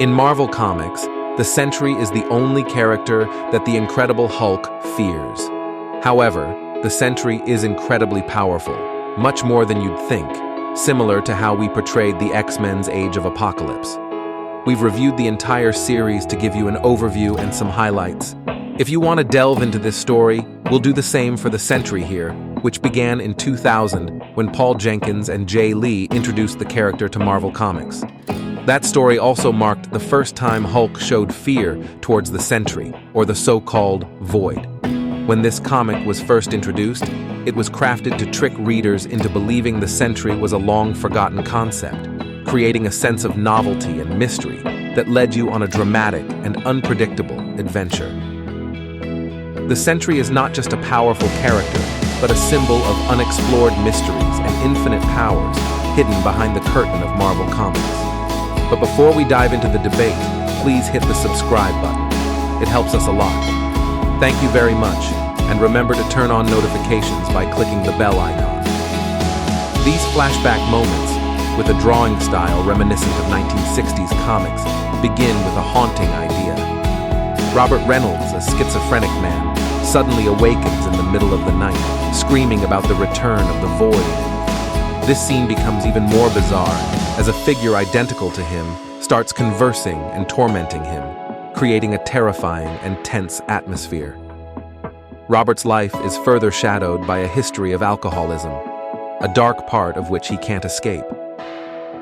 In Marvel Comics, the Sentry is the only character that the Incredible Hulk fears. However, the Sentry is incredibly powerful, much more than you'd think, similar to how we portrayed the X-Men's Age of Apocalypse. We've reviewed the entire series to give you an overview and some highlights. If you want to delve into this story, we'll do the same for the Sentry here, which began in 2000 when Paul Jenkins and Jay Lee introduced the character to Marvel Comics. That story also marked the first time Hulk showed fear towards the Sentry, or the so-called Void. When this comic was first introduced, it was crafted to trick readers into believing the Sentry was a long-forgotten concept, creating a sense of novelty and mystery that led you on a dramatic and unpredictable adventure. The Sentry is not just a powerful character, but a symbol of unexplored mysteries and infinite powers hidden behind the curtain of Marvel Comics. But before we dive into the debate, please hit the subscribe button. It helps us a lot. Thank you very much, and remember to turn on notifications by clicking the bell icon. These flashback moments, with a drawing style reminiscent of 1960s comics, begin with a haunting idea. Robert Reynolds, a schizophrenic man, suddenly awakens in the middle of the night, screaming about the return of the Void. This scene becomes even more bizarre, as a figure identical to him starts conversing and tormenting him, creating a terrifying and tense atmosphere. Robert's life is further shadowed by a history of alcoholism, a dark part of which he can't escape.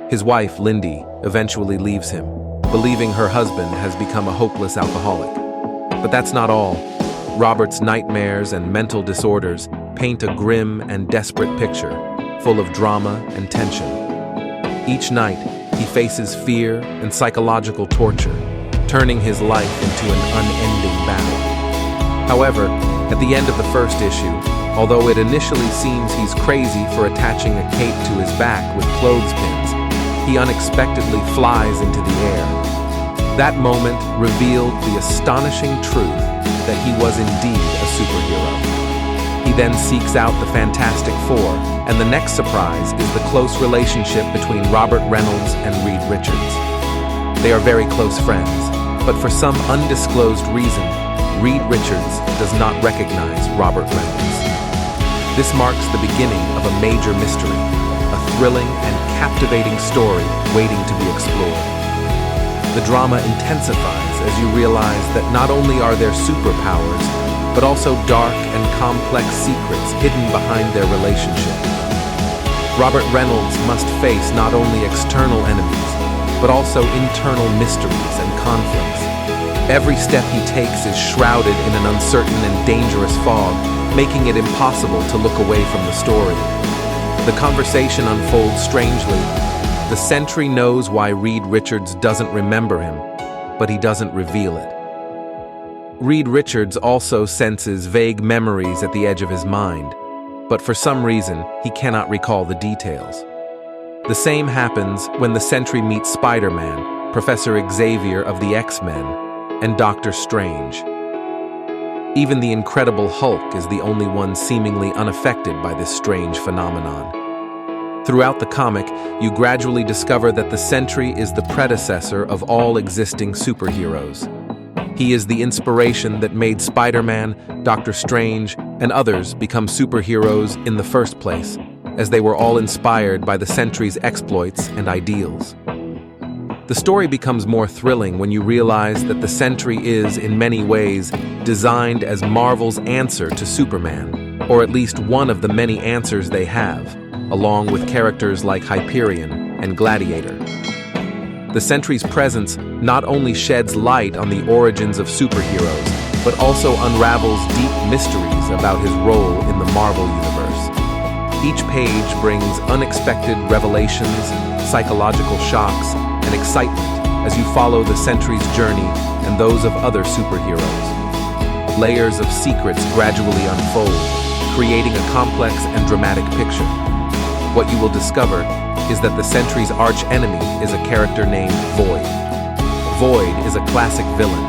His wife, Lindy, eventually leaves him, believing her husband has become a hopeless alcoholic. But that's not all. Robert's nightmares and mental disorders paint a grim and desperate picture, full of drama and tension. Each night, he faces fear and psychological torture, turning his life into an unending battle. However, at the end of the first issue, although it initially seems he's crazy for attaching a cape to his back with clothespins, he unexpectedly flies into the air. That moment revealed the astonishing truth that he was indeed a superhero. He then seeks out the Fantastic Four, and the next surprise is the close relationship between Robert Reynolds and Reed Richards. They are very close friends, but for some undisclosed reason, Reed Richards does not recognize Robert Reynolds. This marks the beginning of a major mystery, a thrilling and captivating story waiting to be explored. The drama intensifies as you realize that not only are there superpowers, but also dark and complex secrets hidden behind their relationship. Robert Reynolds must face not only external enemies, but also internal mysteries and conflicts. Every step he takes is shrouded in an uncertain and dangerous fog, making it impossible to look away from the story. The conversation unfolds strangely. The Sentry knows why Reed Richards doesn't remember him, but he doesn't reveal it. Reed Richards also senses vague memories at the edge of his mind, but for some reason, he cannot recall the details. The same happens when the Sentry meets Spider-Man, Professor Xavier of the X-Men, and Doctor Strange. Even the Incredible Hulk is the only one seemingly unaffected by this strange phenomenon. Throughout the comic, you gradually discover that the Sentry is the predecessor of all existing superheroes. He is the inspiration that made Spider-Man, Doctor Strange, and others become superheroes in the first place, as they were all inspired by the Sentry's exploits and ideals. The story becomes more thrilling when you realize that the Sentry is, in many ways, designed as Marvel's answer to Superman, or at least one of the many answers they have, along with characters like Hyperion and Gladiator. The Sentry's presence not only sheds light on the origins of superheroes, but also unravels deep mysteries about his role in the Marvel Universe. Each page brings unexpected revelations, psychological shocks, and excitement as you follow the Sentry's journey and those of other superheroes. Layers of secrets gradually unfold, creating a complex and dramatic picture. What you will discover is that the Sentry's arch-enemy is a character named Void. Void is a classic villain,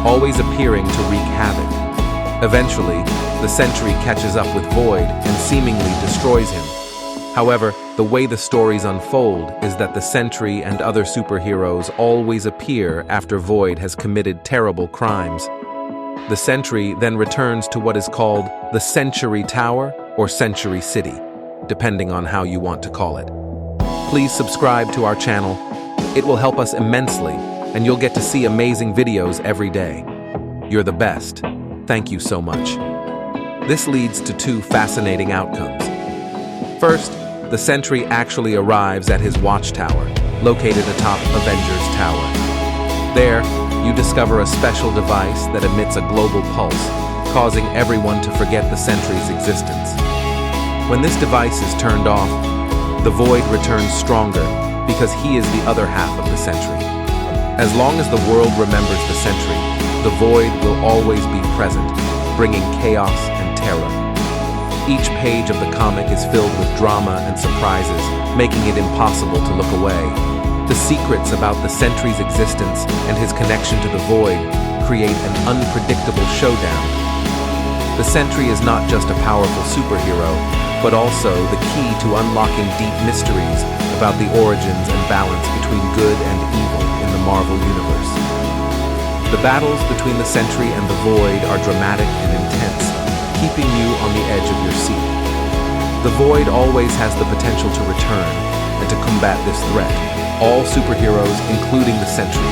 always appearing to wreak havoc. Eventually, the Sentry catches up with Void and seemingly destroys him. However, The way the stories unfold is that the Sentry and other superheroes always appear after Void has committed terrible crimes. The Sentry then returns to what is called the Century Tower or Century City, depending on how you want to call it. Please subscribe to our channel. It will help us immensely, and you'll get to see amazing videos every day. You're the best. Thank you so much. This leads to two fascinating outcomes. First, the Sentry actually arrives at his watchtower, located atop Avengers Tower. There, you discover a special device that emits a global pulse, causing everyone to forget the Sentry's existence. When this device is turned off, the Void returns stronger because he is the other half of the Sentry. As long as the world remembers the Sentry, the Void will always be present, bringing chaos and terror. Each page of the comic is filled with drama and surprises, making it impossible to look away. The secrets about the Sentry's existence and his connection to the Void create an unpredictable showdown. The Sentry is not just a powerful superhero, but also the key to unlocking deep mysteries about the origins and balance between good and evil in the Marvel Universe. The battles between the Sentry and the Void are dramatic and intense, keeping you on the edge of your seat. The Void always has the potential to return, and to combat this threat, all superheroes, including the Sentry,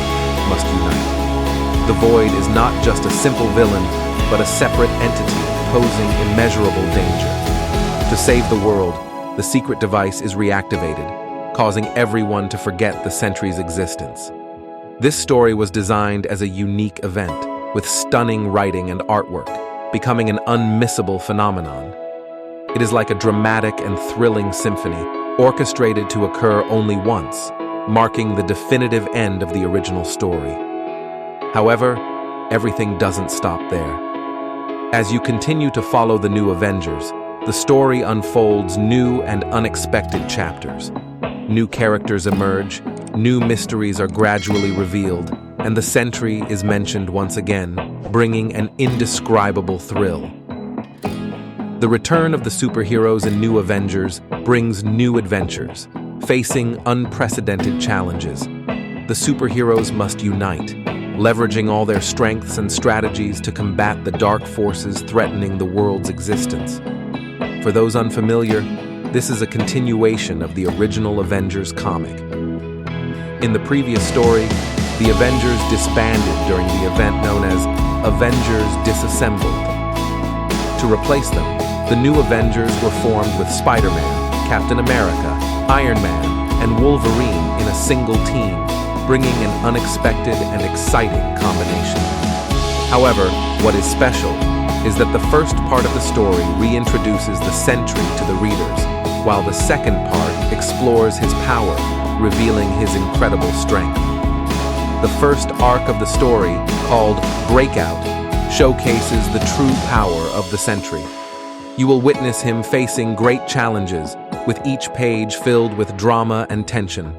must unite. The Void is not just a simple villain, but a separate entity posing immeasurable danger. To save the world, the secret device is reactivated, causing everyone to forget the Sentry's existence. This story was designed as a unique event, with stunning writing and artwork, becoming an unmissable phenomenon. It is like a dramatic and thrilling symphony, orchestrated to occur only once, marking the definitive end of the original story. However, everything doesn't stop there. As you continue to follow the new Avengers, the story unfolds new and unexpected chapters. New characters emerge, new mysteries are gradually revealed, and the Sentry is mentioned once again, bringing an indescribable thrill. The return of the superheroes in New Avengers brings new adventures, facing unprecedented challenges. The superheroes must unite, leveraging all their strengths and strategies to combat the dark forces threatening the world's existence. For those unfamiliar, this is a continuation of the original Avengers comic. In the previous story, the Avengers disbanded during the event known as Avengers Disassembled. To replace them, the new Avengers were formed with Spider-Man, Captain America, Iron Man, and Wolverine in a single team, bringing an unexpected and exciting combination. However, what is special is that the first part of the story reintroduces the Sentry to the readers, while the second part explores his power, revealing his incredible strength. The first arc of the story, called Breakout, showcases the true power of the Sentry. You will witness him facing great challenges, with each page filled with drama and tension.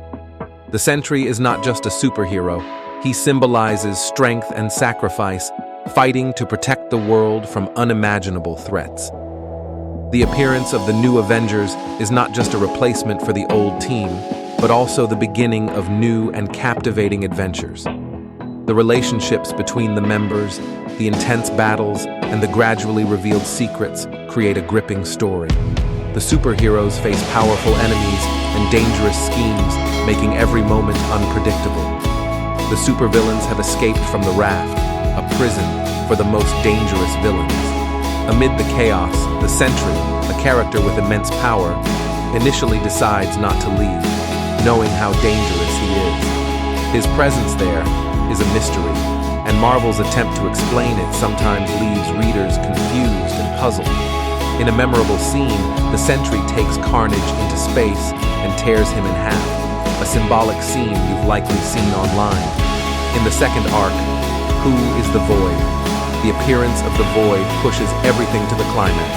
The Sentry is not just a superhero, he symbolizes strength and sacrifice, fighting to protect the world from unimaginable threats. The appearance of the new Avengers is not just a replacement for the old team, but also the beginning of new and captivating adventures. The relationships between the members, the intense battles, and the gradually revealed secrets create a gripping story. The superheroes face powerful enemies and dangerous schemes, making every moment unpredictable. The supervillains have escaped from the Raft, a prison for the most dangerous villains. Amid the chaos, the Sentry, a character with immense power, initially decides not to leave, knowing how dangerous he is. His presence there is a mystery, and Marvel's attempt to explain it sometimes leaves readers confused and puzzled. In a memorable scene, the Sentry takes Carnage into space and tears him in half, a symbolic scene you've likely seen online. In the second arc, Who is the Void? The appearance of the Void pushes everything to the climax.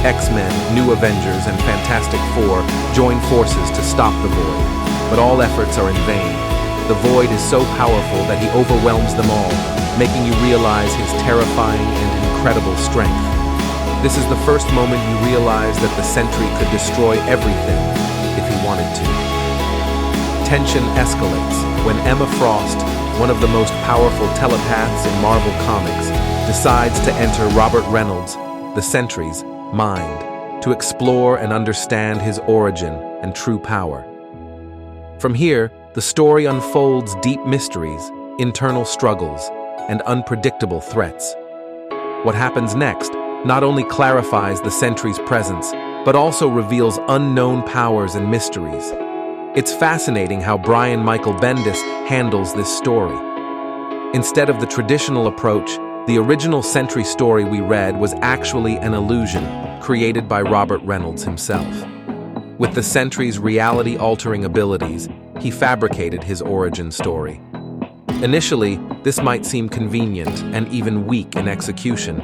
X-Men, New Avengers, and Fantastic Four join forces to stop the Void, but all efforts are in vain. The Void is so powerful that he overwhelms them all, making you realize his terrifying and incredible strength. This is the first moment you realize that the Sentry could destroy everything if wanted to. Tension escalates when Emma Frost, one of the most powerful telepaths in Marvel Comics, decides to enter Robert Reynolds, the Sentry's, mind to explore and understand his origin and true power. From here, the story unfolds deep mysteries, internal struggles, and unpredictable threats. What happens next not only clarifies the Sentry's presence, but also reveals unknown powers and mysteries. It's fascinating how Brian Michael Bendis handles this story. Instead of the traditional approach, the original Sentry story we read was actually an illusion created by Robert Reynolds himself. With the Sentry's reality-altering abilities, he fabricated his origin story. Initially, this might seem convenient and even weak in execution,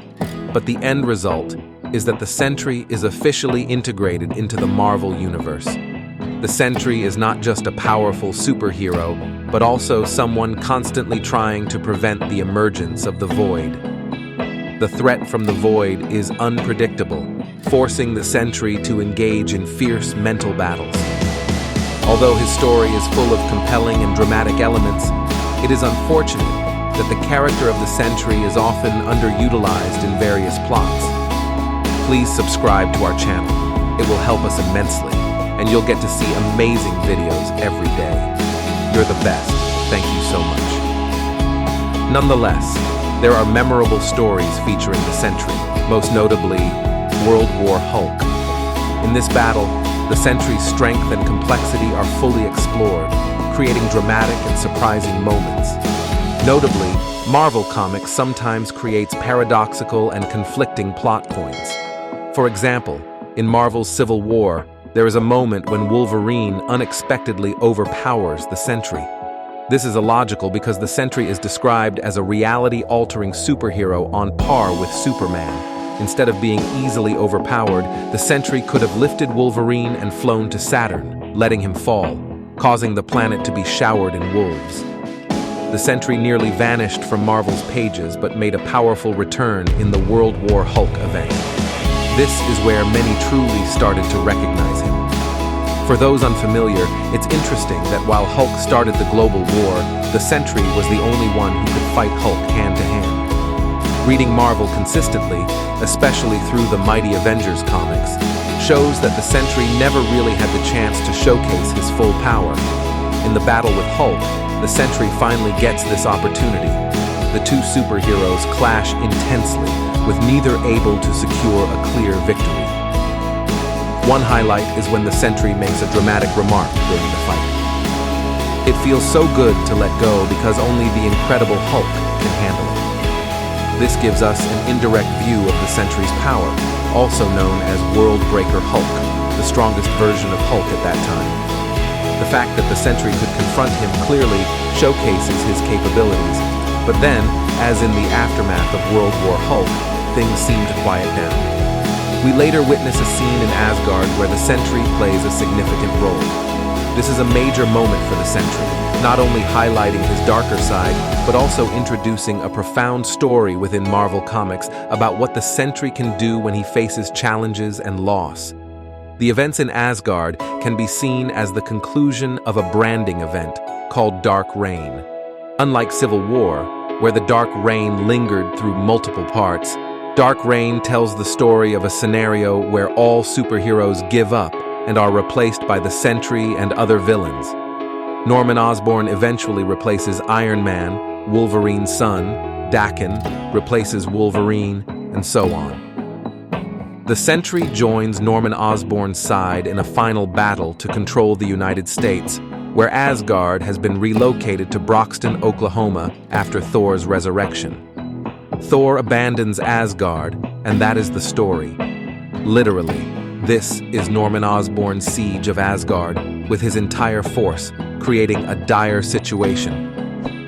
but the end result is that the Sentry is officially integrated into the Marvel Universe. The Sentry is not just a powerful superhero, but also someone constantly trying to prevent the emergence of the Void. The threat from the Void is unpredictable, forcing the Sentry to engage in fierce mental battles. Although his story is full of compelling and dramatic elements, it is unfortunate that the character of the Sentry is often underutilized in various plots. Please subscribe to our channel. It will help us immensely, and you'll get to see amazing videos every day. You're the best. Thank you so much. Nonetheless, there are memorable stories featuring the Sentry, most notably World War Hulk. In this battle, the Sentry's strength and complexity are fully explored, creating dramatic and surprising moments. Notably, Marvel Comics sometimes creates paradoxical and conflicting plot points. For example, in Marvel's Civil War, there is a moment when Wolverine unexpectedly overpowers the Sentry. This is illogical because the Sentry is described as a reality-altering superhero on par with Superman. Instead of being easily overpowered, the Sentry could have lifted Wolverine and flown to Saturn, letting him fall, causing the planet to be showered in wolves. The Sentry nearly vanished from Marvel's pages but made a powerful return in the World War Hulk event. This is where many truly started to recognize him. For those unfamiliar, it's interesting that while Hulk started the global war, the Sentry was the only one who could fight Hulk hand-to-hand. Reading Marvel consistently, especially through the mighty Avengers comics, shows that the Sentry never really had the chance to showcase his full power. In the battle with Hulk, the Sentry finally gets this opportunity. The two superheroes clash intensely, with neither able to secure a clear victory. One highlight is when the Sentry makes a dramatic remark during the fight. It feels so good to let go because only the Incredible Hulk can handle it. This gives us an indirect view of the Sentry's power, also known as World Breaker Hulk, the strongest version of Hulk at that time. The fact that the Sentry could confront him clearly showcases his capabilities, but then, as in the aftermath of World War Hulk, things seem to quiet down. We later witness a scene in Asgard where the Sentry plays a significant role. This is a major moment for the Sentry, not only highlighting his darker side, but also introducing a profound story within Marvel Comics about what the Sentry can do when he faces challenges and loss. The events in Asgard can be seen as the conclusion of a branding event called Dark Reign. Unlike Civil War, where the Dark Reign lingered through multiple parts, Dark Reign tells the story of a scenario where all superheroes give up and are replaced by the Sentry and other villains. Norman Osborn eventually replaces Iron Man, Wolverine's son, Daken, replaces Wolverine, and so on. The Sentry joins Norman Osborn's side in a final battle to control the United States, where Asgard has been relocated to Broxton, Oklahoma after Thor's resurrection. Thor abandons Asgard, and that is the story. Literally, this is Norman Osborn's siege of Asgard, with his entire force, creating a dire situation.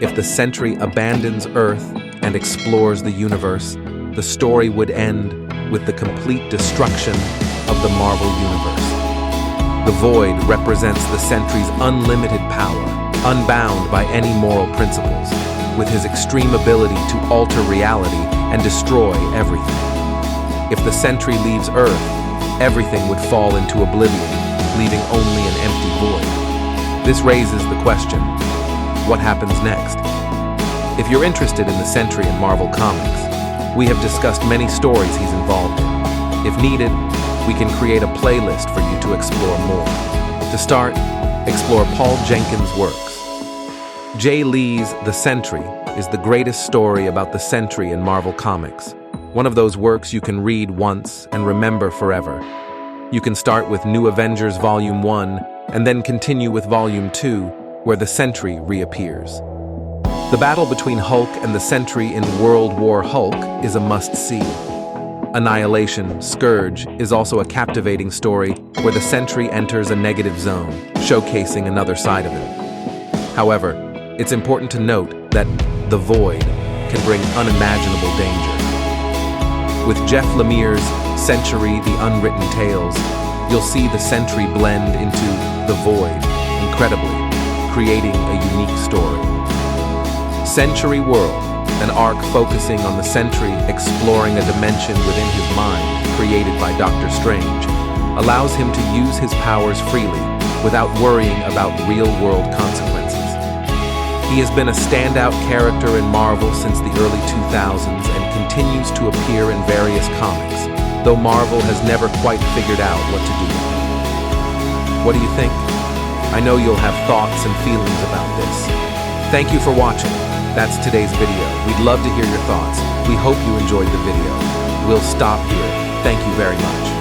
If the Sentry abandons Earth and explores the universe, the story would end with the complete destruction of the Marvel Universe. The Void represents the Sentry's unlimited power, unbound by any moral principles, with his extreme ability to alter reality and destroy everything. If the Sentry leaves Earth, everything would fall into oblivion, leaving only an empty void. This raises the question, what happens next? If you're interested in the Sentry in Marvel Comics, we have discussed many stories he's involved in. If needed, we can create a playlist for you to explore more. To start, explore Paul Jenkins' works. Jay Lee's The Sentry is the greatest story about the Sentry in Marvel Comics. One of those works you can read once and remember forever. You can start with New Avengers Volume 1 and then continue with Volume 2, where the Sentry reappears. The battle between Hulk and the Sentry in World War Hulk is a must-see. Annihilation, Scourge is also a captivating story where the Sentry enters a negative zone, showcasing another side of him. However, it's important to note that the Void can bring unimaginable danger. With Jeff Lemire's Sentry: The Unwritten Tales, you'll see the Sentry blend into the Void incredibly, creating a unique story. Sentry World, an arc focusing on the Sentry exploring a dimension within his mind created by Doctor Strange, allows him to use his powers freely without worrying about real-world consequences. He has been a standout character in Marvel since the early 2000s and continues to appear in various comics, though Marvel has never quite figured out what to do with him. What do you think? I know you'll have thoughts and feelings about this. Thank you for watching. That's today's video. We'd love to hear your thoughts. We hope you enjoyed the video. We'll stop here. Thank you very much.